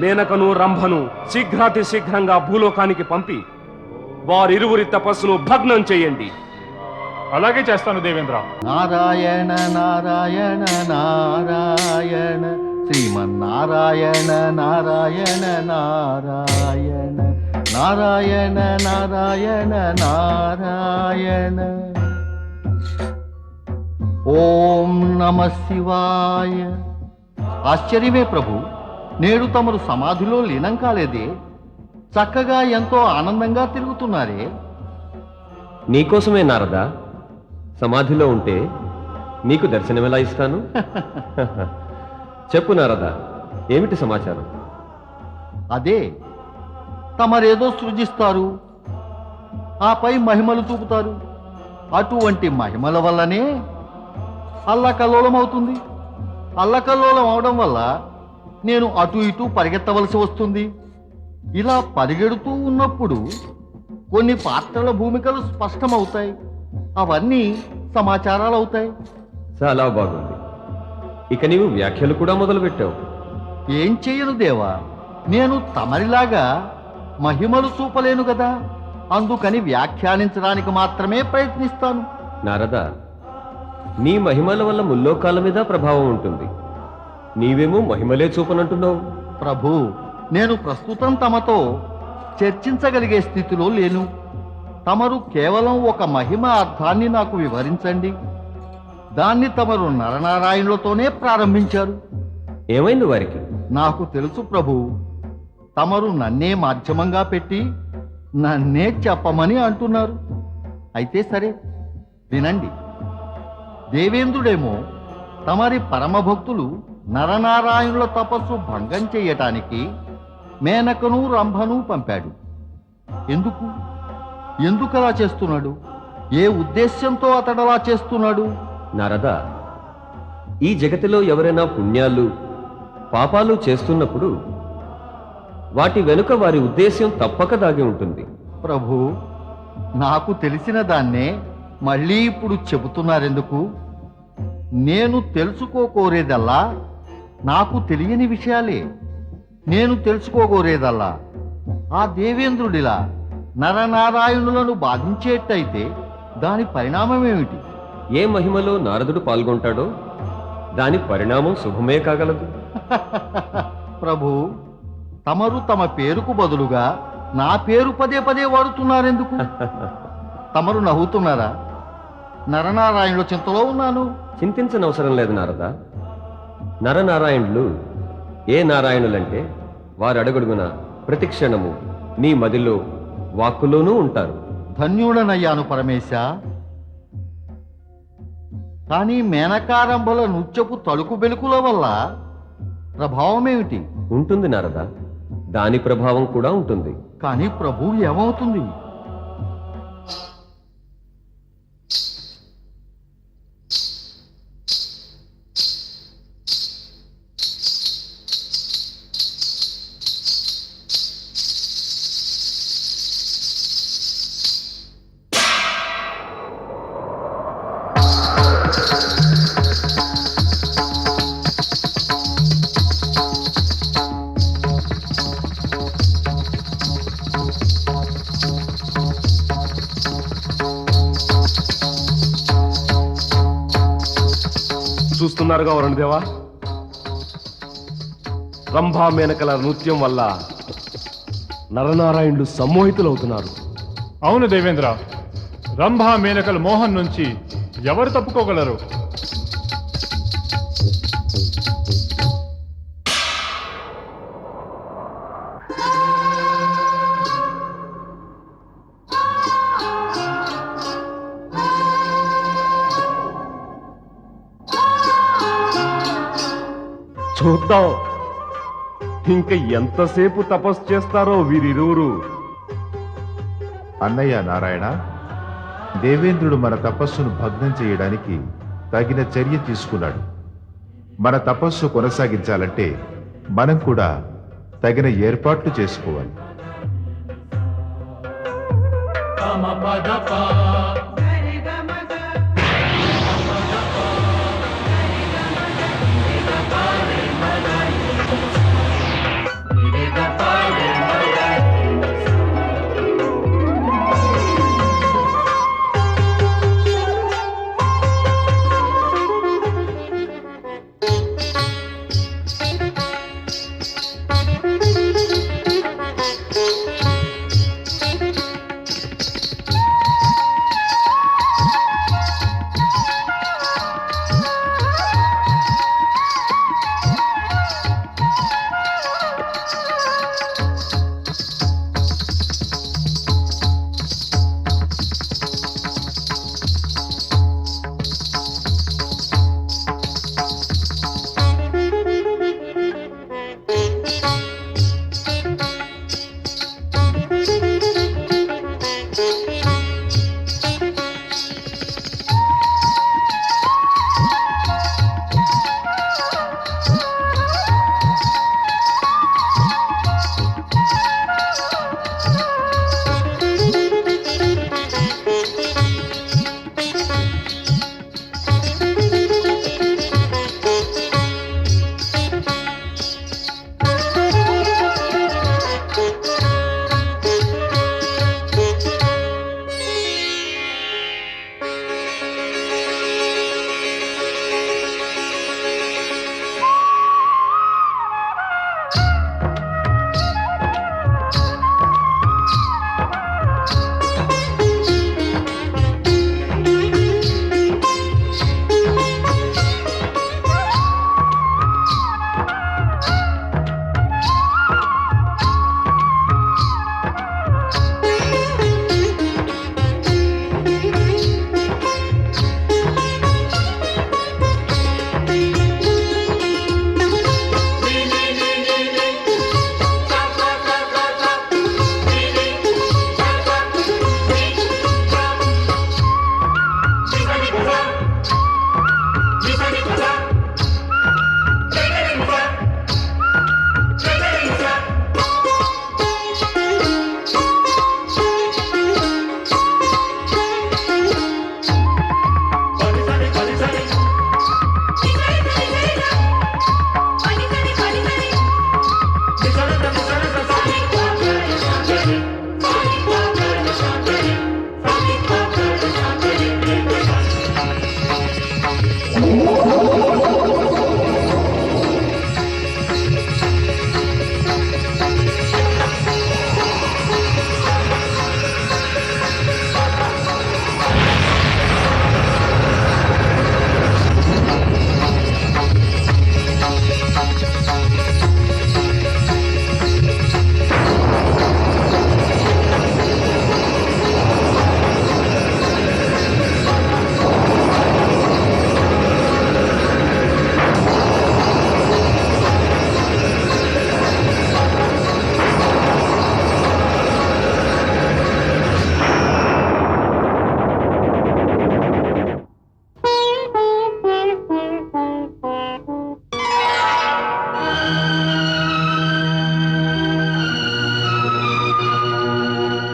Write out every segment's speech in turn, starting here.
మేనకను రంభను శీఘ్రాతి శీఘ్రంగా భూలోకానికి పంపి వారిరువురి తపస్సును భగ్నం చేయండి. అలాగే చేస్తాను దేవేంద్ర. నారాయణ నారాయణ నారాయణ శ్రీమన్నారాయణ నారాయణ నారాయణ నారాయణ నారాయణ నారాయణ. ఓం నమ శివాయ. ఆశ్చర్యమే ప్రభు, నేడు తమరు సమాధిలో లీనం కాలేదే, చక్కగా ఎంతో ఆనందంగా తిరుగుతున్నారే. నీకోసమే నారదా, సమాధిలో ఉంటే నీకు దర్శనమెలా ఇస్తాను? చెప్పు నారదా, ఏమిటి సమాచారం? అదే, తమరేదో సృజిస్తారు, ఆపై మహిమలు చూపుతారు. అటువంటి మహిమల వల్లనే అల్లకల్లోలం అవుతుంది. అల్లకల్లోలం అవడం వల్ల నేను అటు ఇటు పరిగెత్తవలసి వస్తుంది. ఇలా పరిగెడుతూ ఉన్నప్పుడు కొన్ని పాత్రల భూమికలు స్పష్టమవుతాయి. అవన్నీ సమాచారాలు అవుతాయి. చాలా బాగుంది. ఇక నీవు వ్యాఖ్యలు కూడా మొదలుపెట్టావు. ఏం చెయ్యను దేవా, నేను తమరిలాగా మహిమలు చూపలేను కదా, అందుకని వ్యాఖ్యానించడానికి మాత్రమే ప్రయత్నిస్తాను. నారదా, నీ మహిమల వల్ల ముల్లోకాల మీద ప్రభావం ఉంటుంది. నీవేమో మహిమలే చూపనంటున్నావు. ప్రభు, నేను ప్రస్తుతం తమతో చర్చించగలిగే స్థితిలో లేను. తమరు కేవలం ఒక మహిమ అర్థాన్ని నాకు వివరించండి. దాన్ని తమరు నరనారాయణులతోనే ప్రారంభించారు. ఏమైంది వారికి? నాకు తెలుసు ప్రభు, తమరు నన్నే మాధ్యమంగా పెట్టి నన్నే చెప్పమని అంటున్నారు. అయితే సరే, వినండి. దేవేంద్రుడేమో తమరి పరమభక్తులు నరనారాయణుల తపస్సు భంగం చెయ్యటానికి మేనకను రంభను పంపాడు. ఎందుకలా చేస్తున్నాడు? ఏ ఉద్దేశ్యంతో అతడలా చేస్తున్నాడు? నారదా, ఈ జగతిలో ఎవరైనా పుణ్యాలు పాపాలు చేస్తున్నప్పుడు వాటి వెనుక వారి ఉద్దేశ్యం తప్పక దాగి ఉంటుంది. ప్రభు, నాకు తెలిసిన దాన్నే మళ్ళీ ఇప్పుడు చెబుతున్నారెందుకు? నేను తెలుసుకోకోరేదల్లా నాకు తెలియని విషయాలే. నేను తెలుసుకోకోరేదల్లా ఆ దేవేంద్రుడిలా నరనారాయణులను బాధించేట్టయితే దాని పరిణామం ఏమిటి? ఏ మహిమలో నారదుడు పాల్గొంటాడో దాని పరిణామం శుభమే కాగలదు. ప్రభు, తమరు తమ పేరుకు బదులుగా నా పేరు పదే పదే వాడుతున్నారెందుకు? తమరు నవ్వుతున్నారా? నరనారాయణుల చింతలో ఉన్నాను. చింతించనవసరం లేదు నారదా. నరనారాయణులు ఏ నారాయణులంటే వారు అడుగడుగున ప్రతి క్షణము నీ మదిలో వాక్కులోనూ ఉంటారు. ధన్యుడనయ్యాను పరమేశ. కానీ మేనకారంభల నృత్యపు తలుకు బెలుకుల వల్ల ప్రభావమేమిటి? ఉంటుంది నారదా, దాని ప్రభావం కూడా ఉంటుంది. కానీ ప్రభు, ఏమవుతుంది? చూస్తున్నారుగా వరుణదేవా, రంభా మేనకల నృత్యం వల్ల నరనారాయణులు సమ్మోహితులవుతున్నారు. అవును దేవేంద్ర, రంభా మేనకల మోహం నుంచి ఎవరు తప్పుకోగలరు? చూద్దాం, ఇంక ఎంతసేపు తపస్సు చేస్తారో వీరిరువురు. అన్నయ్య నారాయణ, దేవేంద్రుడు మన తపస్సును భగ్నం చేయడానికి తగిన చర్య తీసుకున్నాడు. మన తపస్సు కొనసాగించాలంటే మనం కూడా తగిన ఏర్పాట్లు చేసుకోవాలి.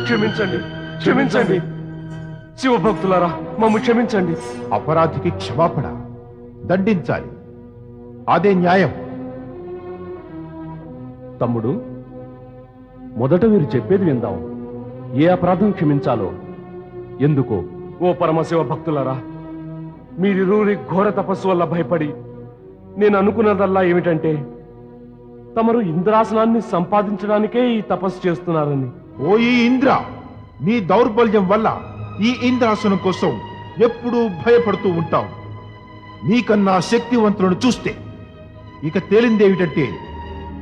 క్షమించండి, క్షమించండి. శివభక్తులారా మమ్ము క్షమించండి. అపరాధికి క్షమాపణ, దండించాలి, అదే న్యాయం. తమ్ముడు, మొదట మీరు చెప్పేది విందాం. ఏ అపరాధం క్షమించాలో ఎందుకో. ఓ పరమశివ భక్తులారా, మీరిరువురి ఘోర తపస్సు వల్ల భయపడి నేను అనుకున్నదల్లా ఏమిటంటే తమరు ఇంద్రాసనాన్ని సంపాదించడానికే ఈ తపస్సు చేస్తున్నారని. ఓ ఈ ఇంద్ర, నీ దౌర్బల్యం వల్ల ఈ ఇంద్రాసనం కోసం ఎప్పుడూ భయపడుతూ ఉంటాం. నీకన్నా శక్తివంతులను చూస్తే ఇక తేలిందేమిటంటే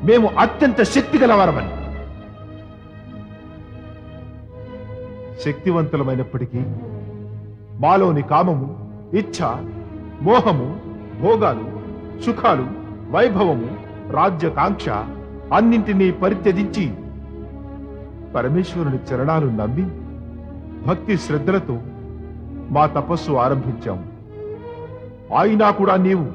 మేము అత్యంత శక్తి గలవారమని. శక్తివంతులమైనప్పటికీ మాలోని కామము, ఇచ్ఛ, మోహము, భోగాలు, సుఖాలు, వైభవము, రాజ్యకాంక్ష అన్నింటినీ పరిత్యజించి పరమేశ్వరుని చరణాలు నమ్మి భక్తి శ్రద్ధలతో మా తపస్సు ఆరంభించాము. అయినా కూడా నీవు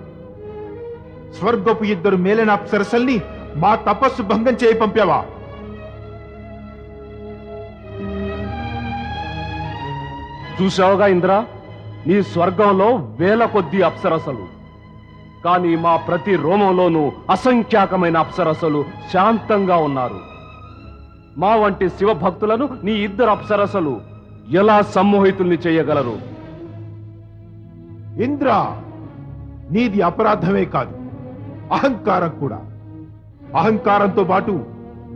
స్వర్గపు ఇద్దరు మేలైన అప్సరసల్ని మా తపస్సు భంగం చేయి పంపావా? చూశావుగా ఇంద్ర, నీ స్వర్గంలో వేల కొద్ది అప్సరసలు, కానీ మా ప్రతి రోమంలోనూ అసంఖ్యాకమైన అప్సరసలు శాంతంగా ఉన్నారు. మా వంటి శివభక్తులను నీ ఇద్దరు అప్సరసలు ఎలా సమ్మోహితుల్ని చేయగలరు? ఇంద్ర, నీది అపరాధమే కాదు, అహంకారం కూడా. అహంకారంతో పాటు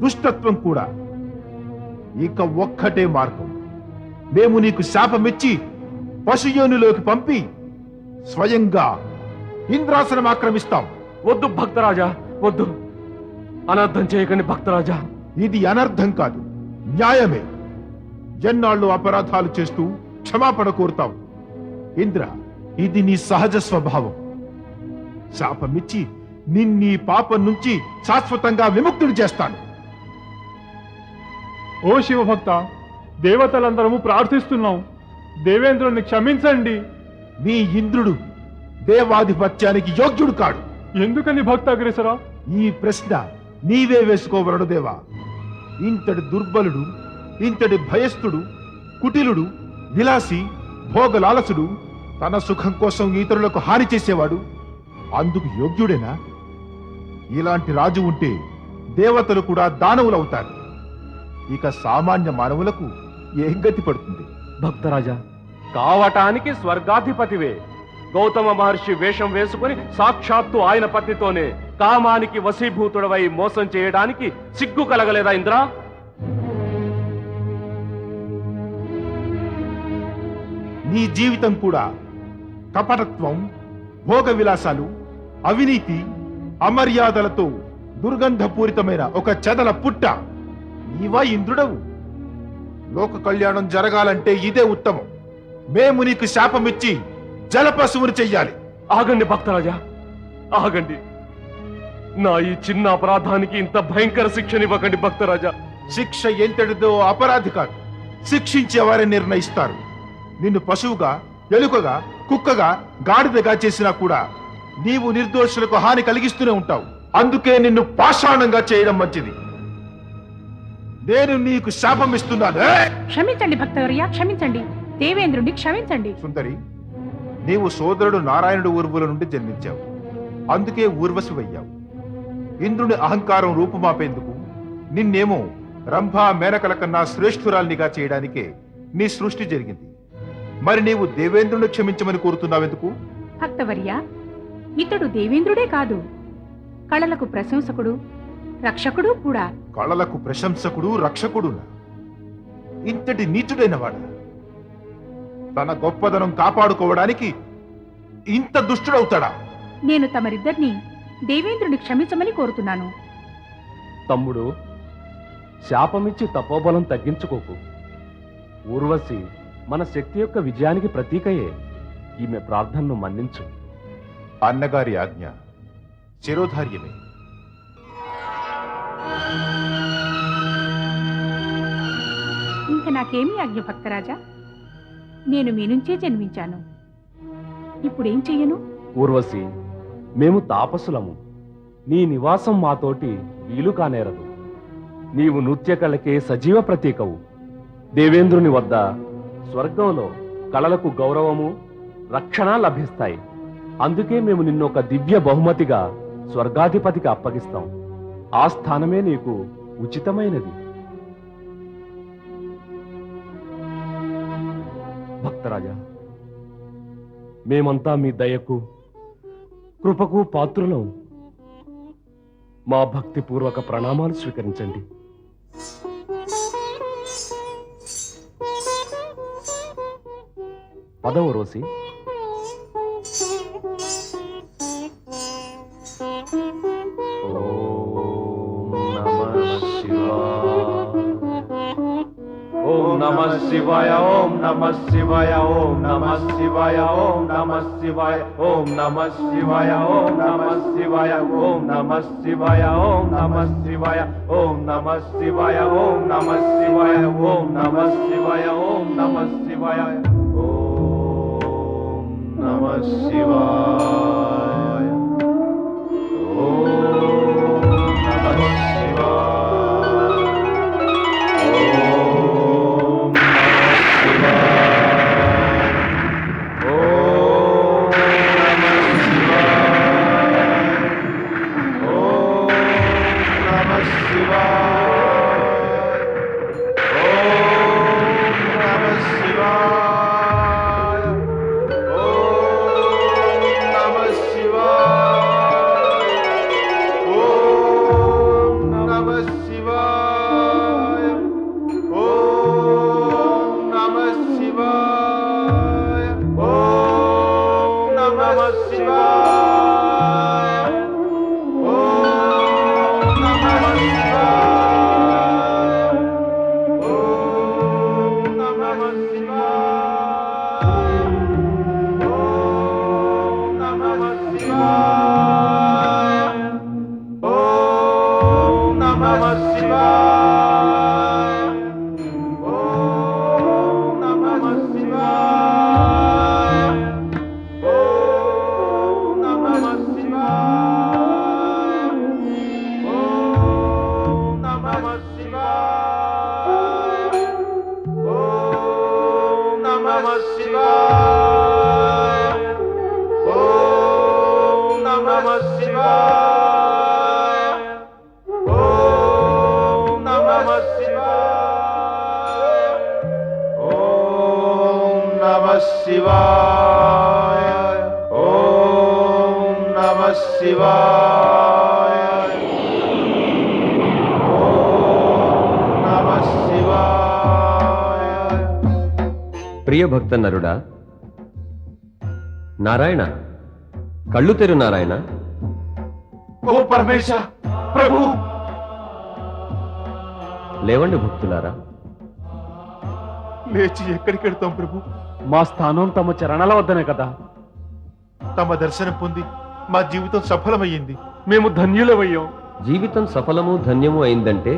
దుష్టత్వం కూడా. ఇక ఒక్కటే మార్గం. మేము నీకు శాపమిచ్చి పశుయోనిలోకి పంపి స్వయంగా ఇంద్రాసనం ఆక్రమిస్తాం. వద్దు భక్తరాజా, వద్దు. అనర్థం చేయకండి భక్తరాజా. ఇది అనర్థం కాదు, న్యాయమే. ఎన్నాళ్ళు అపరాధాలు చేస్తూ క్షమాపణ కోరుతాం. ఇంద్ర, ఇది నీ సహజ స్వభావం. శాపమిచ్చి నిన్నీ పాపం నుంచి శాశ్వతంగా విముక్తుడు చేస్తాను. ఓ శివభక్త, దేవతలందరము ప్రార్థిస్తున్నాం, దేవేంద్రుని క్షమించండి. మీ ఇంద్రుడు దేవాధిపత్యానికి యోగ్యుడు కాడు. ఎందుకని భక్తాగ్రేసరా? ఈ ప్రశ్న నీవే వేసుకోవలడు దేవా. ఇంతటి దుర్బలుడు, ఇంతటి భయస్థుడు, కుటిలుడు, విలాసి, భోగలాలసుడు, తన సుఖం కోసం ఇతరులకు హాని చేసేవాడు అందుకు యోగ్యుడేనా? ఇలాంటి రాజు ఉంటే దేవతలు కూడా దానవులవుతారు. ఇక సామాన్య మానవులకు ఏం గతి పడుతుంది? భక్తరాజా, కావటానికి స్వర్గాధిపతివే. గౌతమ మహర్షి వేషం వేసుకుని సాక్షాత్తు ఆయన పత్నితోనే కామానికి వశీభూతుడవై మోసం చేయడానికి సిగ్గు కలగలేదా ఇంద్రా? నీ జీవితం కూడా కపటత్వం, భోగ విలాసాలు, అవినీతి, అమర్యాదలతో దుర్గంధపూరితమైన ఒక చెదల పుట్ట. నీవా ఇంద్రుడవు? లోక కళ్యాణం జరగాలంటే ఇదే ఉత్తమం. మేము నీకు శాపమిచ్చి జలపశువుని చెయ్యాలి. ఆగండి భక్తరాజా, ఆగండి. నా ఈ చిన్న అపరాధానికి ఇంత భయంకర శిక్షనివ్వకండి భక్తరాజా. శిక్ష ఎంతటిదో అపరాధి కాదు, శిక్షించేవారే నిర్ణయిస్తారు. నిన్ను పశువుగా, ఎలుకగా, కుక్కగా, గాడిదగా చేసినా కూడా నీవు నిర్దోషులకు హాని కలిగిస్తూనే ఉంటావు. అందుకే నిన్ను పాషాణంగా చేయడం మంచిది. నేను నీకు శాపం ఇస్తున్నాను. క్షమించండి భక్తవర్య, క్షమించండి. దేవేంద్రుడిని క్షమించండి. సుందరి, నీవు సోదరుడు నారాయణుడు ఊర్వుల నుండి జన్మించావు, అందుకే ఊర్వశివయ్యావు. ఇంద్రుని అహంకారం రూపుమాపేందుకు నిన్నేమో రంభా మేనకల కన్నా శ్రేష్ఠురాల్నిగా చేయడానికే నీ సృష్టి జరిగింది. మరి నీవు దేవేంద్రుని క్షమించమని కోరుతున్నావెందుకు? భక్తవర్య, ఇతడు దేవేంద్రుడే కాదు, కళలకు ప్రశంసకుడు, రక్షకుడు కూడా. కళలకు ప్రశంసకుడు, రక్షకుడు. ఇంతటి నీచుడైన వాడు తన గొప్పదనం కాపాడుకోవడానికి ఇంత దుష్టుడవుతాడా? నేను తమరిద్దరిని దేవేంద్రుని క్షమించమని కోరుతున్నాను. తమ్ముడు, శాపమిచ్చి తపోబలం తగ్గించుకోకు. ఊర్వశి మన శక్తి యొక్క విజయానికి ప్రతీకయే. ఈమె ప్రార్థనను మన్నించు. అన్నగారి ఆజ్ఞ శిరోధార్యమే. ఇంక నాకేమీ ఆజ్ఞ భక్తరాజా? నేను మీ నుంచే జన్మించాను, ఇప్పుడేం చెయ్యను? ఊర్వశి, మేము తాపసులము. నీ నివాసం మాతోటి వీలు కానేరదు. నీవు నృత్య కళకే సజీవ ప్రతీకవు. దేవేంద్రుని వద్ద స్వర్గంలో కళలకు గౌరవము రక్షణ లభిస్తాయి. అందుకే మేము నిన్నొక దివ్య బహుమతిగా స్వర్గాధిపతికి అప్పగిస్తాం. ఆ స్థానమే నీకు ఉచితమైనది. భక్తరాజా, మేమంతా మీ దయకు కృపకు పాత్రులం. మా భక్తిపూర్వక ప్రణామాలు స్వీకరించండి. పదవ రోసి. ఓం నమః శివాయ. ఓం నమః శివాయ. ఓం నమః శివాయ. ఓం నమః శివాయ. ఓం నమః శివాయ. ఓం నమః శివాయ. ఓం నమః శివాయ. ఓం నమః శివాయ. ఓం నమః శివాయ. ఓం నమః శివాయ. ఓం నమః శివాయ. ఓం నమః శివాయ. ఓం నమః శివాయ. ఓం నమః ప్రియ భక్త నరుడా, నారాయణ, కళ్ళు తెరు నారాయణ. ఓ పరమేశ ప్రభు. లేవండి భక్తులారా. లేచి ఎక్కడికి వెళ్తాం ప్రభు? మా స్థానం తమ చరణాల వద్దనే కదా. తమ దర్శనం పొంది మా జీవితం సఫలమయ్యింది. మేము ధన్యులమయ్యాం. జీవితం సఫలము ధన్యము అయిందంటే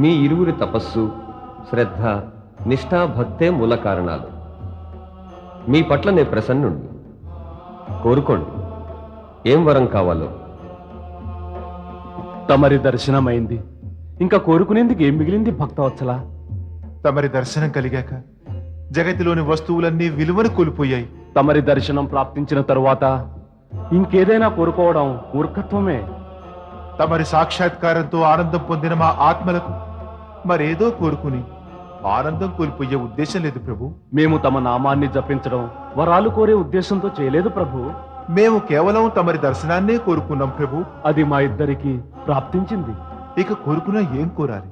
మీ ఇరువురి తపస్సు, శ్రద్ధ, నిష్ఠా, భక్తే మూల కారణాలు. మీ పట్ల నే ప్రసన్నుండి. కోరుకోండి, ఏం వరం కావాలో. తమరి దర్శనమైంది, ఇంకా కోరుకునేందుకు ఏం మిగిలింది భక్తవత్సల? తమరి దర్శనం కలిగాక జగతిలోని వస్తువులన్నీ విలువను కోల్పోయాయి. తమరి దర్శనం ప్రాప్తించిన తరువాత ఇంకేదైనా కోరుకోవడం మూర్ఖత్వమే. తమరి సాక్షాత్కారంతో ఆనందం పొందిన మా ఆత్మలకు మరేదో కోరుకుని ఆనందం కోల్పోయే ఉద్దేశం లేదు ప్రభు. మేము తమ నామాన్ని జపించడం వరాలు కోరే ఉద్దేశంతో చేయలేదు ప్రభు. మేము కేవలం తమరి దర్శనాన్నే కోరుకున్నాం ప్రభు. అది మా ఇద్దరికి ప్రాప్తించింది. ఇక కోరుకున్నా ఏం కోరాలి?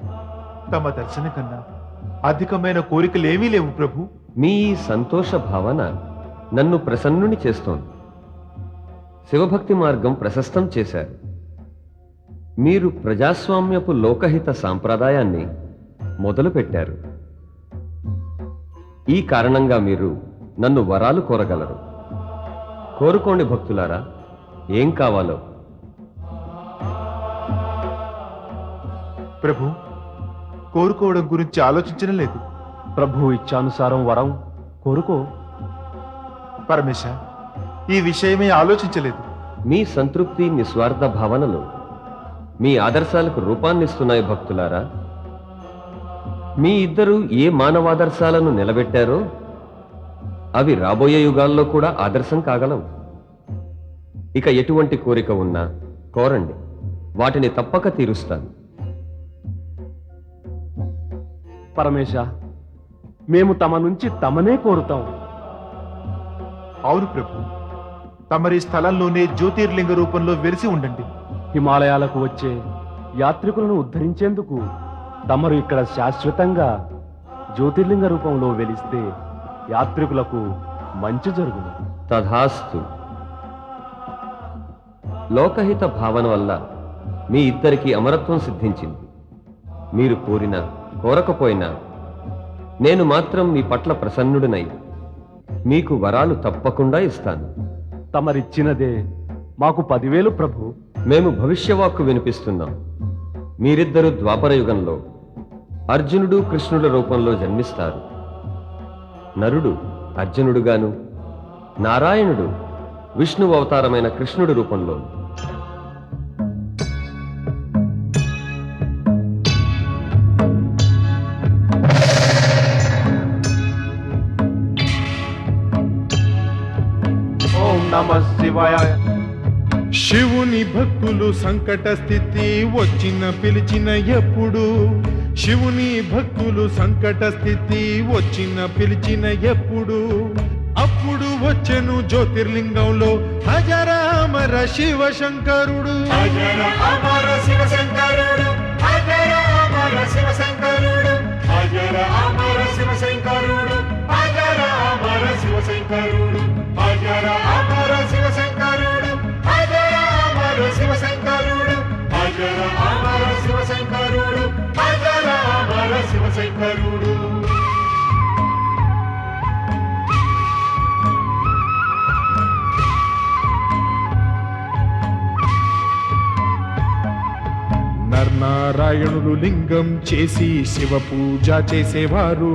తమ దర్శనం కన్నా అధికమైన కోరికలేమీ లేవు ప్రభు. మీ ఈ సంతోష భావన నన్ను ప్రసన్నుని చేస్తోంది. శివభక్తి మార్గం ప్రశస్తం చేశారు. మీరు ప్రజాస్వామ్యపు లోకహిత సాంప్రదాయాన్ని మొదలుపెట్టారు. ఈ కారణంగా మీరు నన్ను వరాలు కోరగలరు. కోరుకోండి భక్తులారా, ఏం కావాలో. ప్రభు, కోరుకోవడం గురించి ఆలోచించడం లేదు. ప్రభు ఇచ్చానుసారం వరం కోరుకో. పరమేశ, ఈ విషయమే ఆలోచించలేదు. మీ సంతృప్తి, నిస్వార్థ భావనలు మీ ఆదర్శాలకు రూపాన్నిస్తున్నాయి భక్తులారా. మీ ఇద్దరు ఏ మానవాదర్శాలను నిలబెట్టారో అవి రాబోయే యుగాల్లో కూడా ఆదర్శం కాగలవు. ఇక ఎటువంటి కోరిక ఉన్నా కోరండి, వాటిని తప్పక తీరుస్తాను. పరమేశ, మేము తమ నుంచి తమనే కోరుతాం. అవును ప్రభు, తమరి స్థలంలోనే జ్యోతిర్లింగ రూపంలో వెలిసి ఉండండి. హిమాలయాలకు వచ్చే యాత్రికులను ఉద్ధరించేందుకు తమరు ఇక్కడ శాశ్వతంగా జ్యోతిర్లింగ రూపంలో వెలిస్తే యాత్రికులకు మంచి జరుగును. తథాస్తు. లోకహిత భావన వల్ల మీ ఇద్దరికి అమరత్వం సిద్ధించింది. మీరు కోరినా కోరకపోయినా నేను మాత్రం మీ పట్ల ప్రసన్నుడినై మీకు వరాలు తప్పకుండా ఇస్తాను. తమరిచ్చినదే మాకు 10,000 ప్రభు. మేము భవిష్యవాక్కు వినిపిస్తున్నాం. మీరిద్దరూ ద్వాపర యుగంలో అర్జునుడు కృష్ణుల రూపంలో జన్మిస్తారు. నరుడు అర్జునుడుగాను, నారాయణుడు విష్ణు అవతారమైన కృష్ణుడి రూపంలో. ఓం నమః శివాయ. శివుని భక్తులు సంకట స్థితి వచ్చిన పిలిచిన ఎప్పుడు, శివుని భక్తులు సంకట స్థితి వచ్చిన పిలిచిన ఎప్పుడు, అప్పుడు వచ్చెను జ్యోతిర్లింగంలో హజర అమర శివ శంకరుడు. హజర అమర శివ శంకరుడు, హజర అమర శివ శంకరుడు, హజర అమర శివ శంకరుడు, హజర అమర శివ శంకరుడు, హజర అమర శివ శంకరుడు, హజర అమర శివ శంకరుడు, హజర అమర శివ శంకరుడు, హజర అమర శివ శంకరుడు. నర్నారాయణులు లింగం చేసి శివ పూజ చేసేవారు.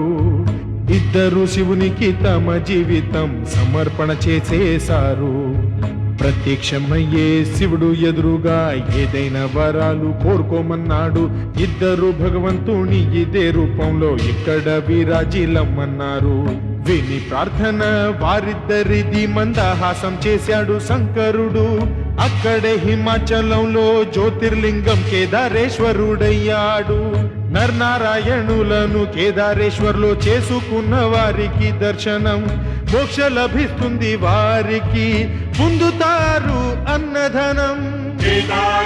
ఇద్దరు శివునికి తమ జీవితం సమర్పణ చేసేశారు. ప్రత్యక్షమయ్యే శివుడు ఎదురుగా ఏదైనా వరాలు కోరుకోమన్నాడు. ఇద్దరు భగవంతుని ఇదే రూపంలో ఇక్కడ విరాజిల్లమన్నారు. విని ప్రార్థన వారిద్దరిది మందహాసం చేశాడు శంకరుడు. అక్కడే హిమాచలంలో జ్యోతిర్లింగం కేదారేశ్వరుడయ్యాడు. నర్నారాయణులను కేదారేశ్వర్లో చేసుకున్న వారికి దర్శనం, మోక్ష లభిస్తుంది వారికి, పొందుతారు అన్నధనం. కేదారేశ్వర